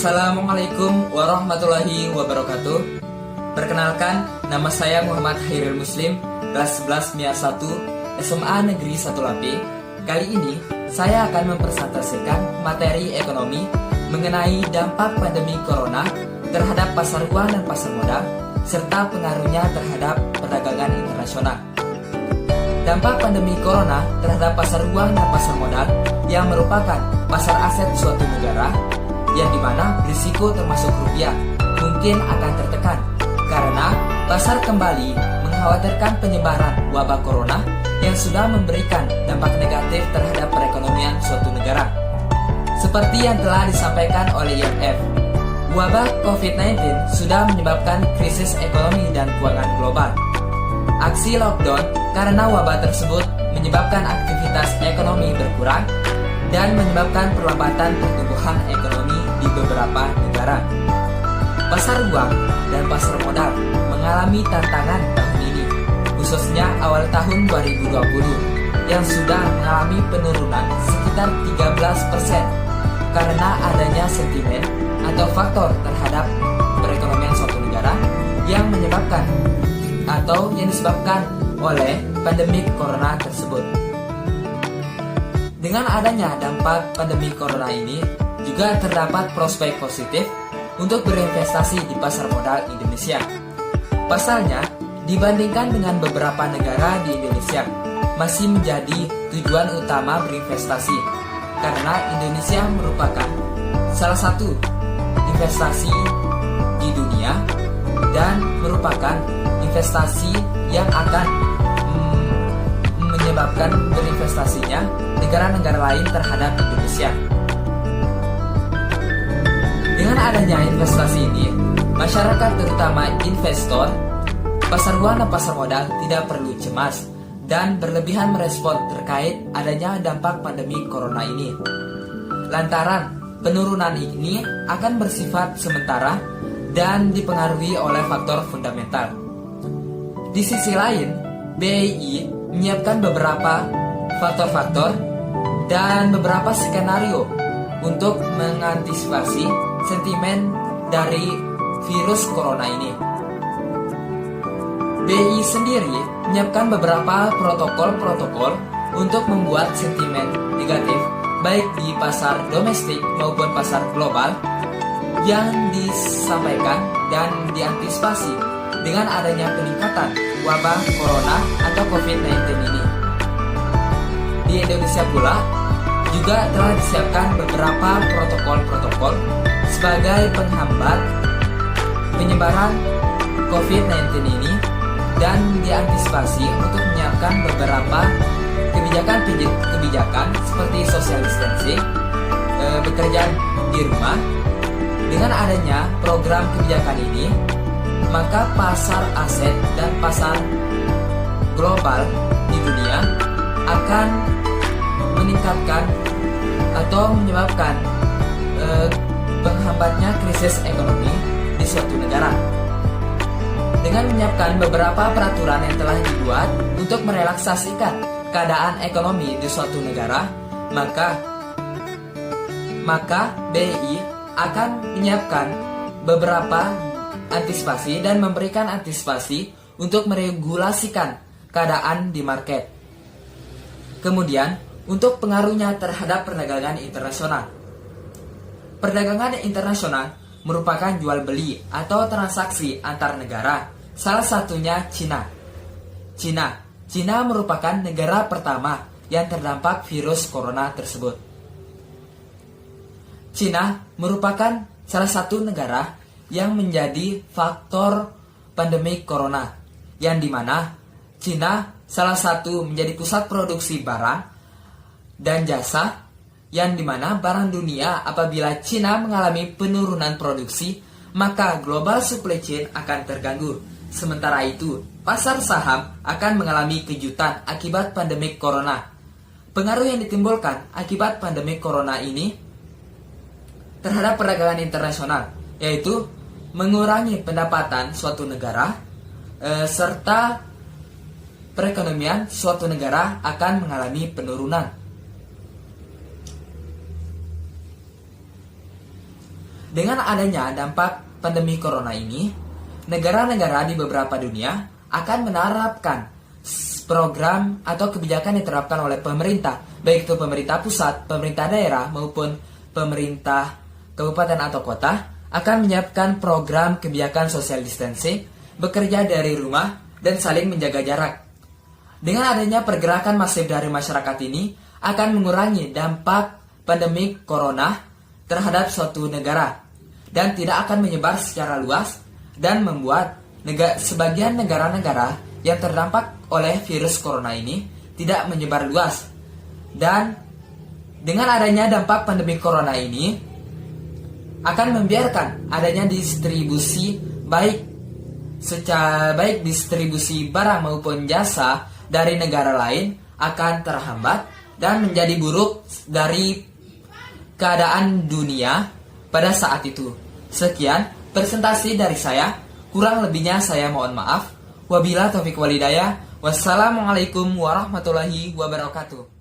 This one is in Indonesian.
Assalamualaikum warahmatullahi wabarakatuh. Perkenalkan, nama saya Muhammad Hairil Muslim, kelas 11 MIA 1 SMA Negeri 1 Lapi. Kali ini, saya akan mempresentasikan materi ekonomi mengenai dampak pandemi corona terhadap pasar uang dan pasar modal, serta pengaruhnya terhadap perdagangan internasional. Dampak pandemi corona terhadap pasar uang dan pasar modal yang merupakan pasar aset suatu negara, yang dimana risiko termasuk rupiah mungkin akan tertekan karena pasar kembali mengkhawatirkan penyebaran wabah corona yang sudah memberikan dampak negatif terhadap perekonomian suatu negara. Seperti yang telah disampaikan oleh IMF, wabah COVID-19 sudah menyebabkan krisis ekonomi dan keuangan global. Aksi lockdown karena wabah tersebut menyebabkan aktivitas ekonomi berkurang dan menyebabkan perlambatan pertumbuhan ekonomi di beberapa negara. Pasar uang dan pasar modal mengalami tantangan tahun ini, khususnya awal tahun 2020, yang sudah mengalami penurunan sekitar 13% karena adanya sentimen atau faktor terhadap perekonomian suatu negara yang menyebabkan atau yang disebabkan oleh pandemi corona tersebut. Dengan adanya dampak pandemi corona ini, juga terdapat prospek positif untuk berinvestasi di pasar modal Indonesia. Pasalnya, dibandingkan dengan beberapa negara di Indonesia, masih menjadi tujuan utama berinvestasi, karena Indonesia merupakan salah satu investasi di dunia dan merupakan investasi yang akan menyebabkan berinvestasinya negara-negara lain terhadap Indonesia. Dengan adanya investasi ini, masyarakat terutama investor, pasar uang dan pasar modal tidak perlu cemas dan berlebihan merespon terkait adanya dampak pandemi corona ini. Lantaran penurunan ini akan bersifat sementara dan dipengaruhi oleh faktor fundamental. Di sisi lain, BI menyiapkan beberapa faktor-faktor dan beberapa skenario untuk mengantisipasi sentimen dari virus corona ini. BI sendiri menyiapkan beberapa protokol-protokol untuk membuat sentimen negatif baik di pasar domestik maupun pasar global yang disampaikan dan diantisipasi dengan adanya peningkatan wabah corona atau COVID-19 ini. Di Indonesia pula juga telah disiapkan beberapa protokol-protokol sebagai penghambat penyebaran COVID-19 ini dan diantisipasi untuk menyiapkan beberapa kebijakan seperti social distancing, bekerja di rumah. Dengan adanya program kebijakan ini, maka pasar aset dan pasar global di dunia akan meningkatkan atau menyebabkan penghambatnya krisis ekonomi di suatu negara. Dengan menyiapkan beberapa peraturan yang telah dibuat untuk merelaksasikan keadaan ekonomi di suatu negara, maka BI akan menyiapkan beberapa antisipasi dan memberikan antisipasi untuk meregulasikan keadaan di market. Kemudian, untuk pengaruhnya terhadap perdagangan internasional. Perdagangan internasional merupakan jual beli atau transaksi antar negara, salah satunya Cina. Cina merupakan negara pertama yang terdampak virus corona tersebut. Cina merupakan salah satu negara yang menjadi faktor pandemi corona, yang dimana Cina salah satu menjadi pusat produksi barang dan jasa, yang dimana barang dunia apabila Cina mengalami penurunan produksi, maka global supply chain akan terganggu. Sementara itu, pasar saham akan mengalami kejutan akibat pandemi corona. Pengaruh yang ditimbulkan akibat pandemi corona ini terhadap perdagangan internasional, yaitu mengurangi pendapatan suatu negara, serta perekonomian suatu negara akan mengalami penurunan. Dengan adanya dampak pandemi corona ini, negara-negara di beberapa dunia akan menerapkan program atau kebijakan yang diterapkan oleh pemerintah, baik itu pemerintah pusat, pemerintah daerah, maupun pemerintah kabupaten atau kota, akan menyiapkan program kebijakan social distancing, bekerja dari rumah, dan saling menjaga jarak. Dengan adanya pergerakan masif dari masyarakat ini, akan mengurangi dampak pandemi corona terhadap suatu negara, dan tidak akan menyebar secara luas, dan membuat sebagian negara-negara yang terdampak oleh virus corona ini tidak menyebar luas. Dan dengan adanya dampak pandemi corona ini akan membiarkan adanya distribusi baik distribusi barang maupun jasa dari negara lain akan terhambat dan menjadi buruk dari keadaan dunia pada saat itu. Sekian presentasi dari saya, kurang lebihnya saya mohon maaf. Wabillahi taufiq wal hidayah. Wassalamualaikum warahmatullahi wabarakatuh.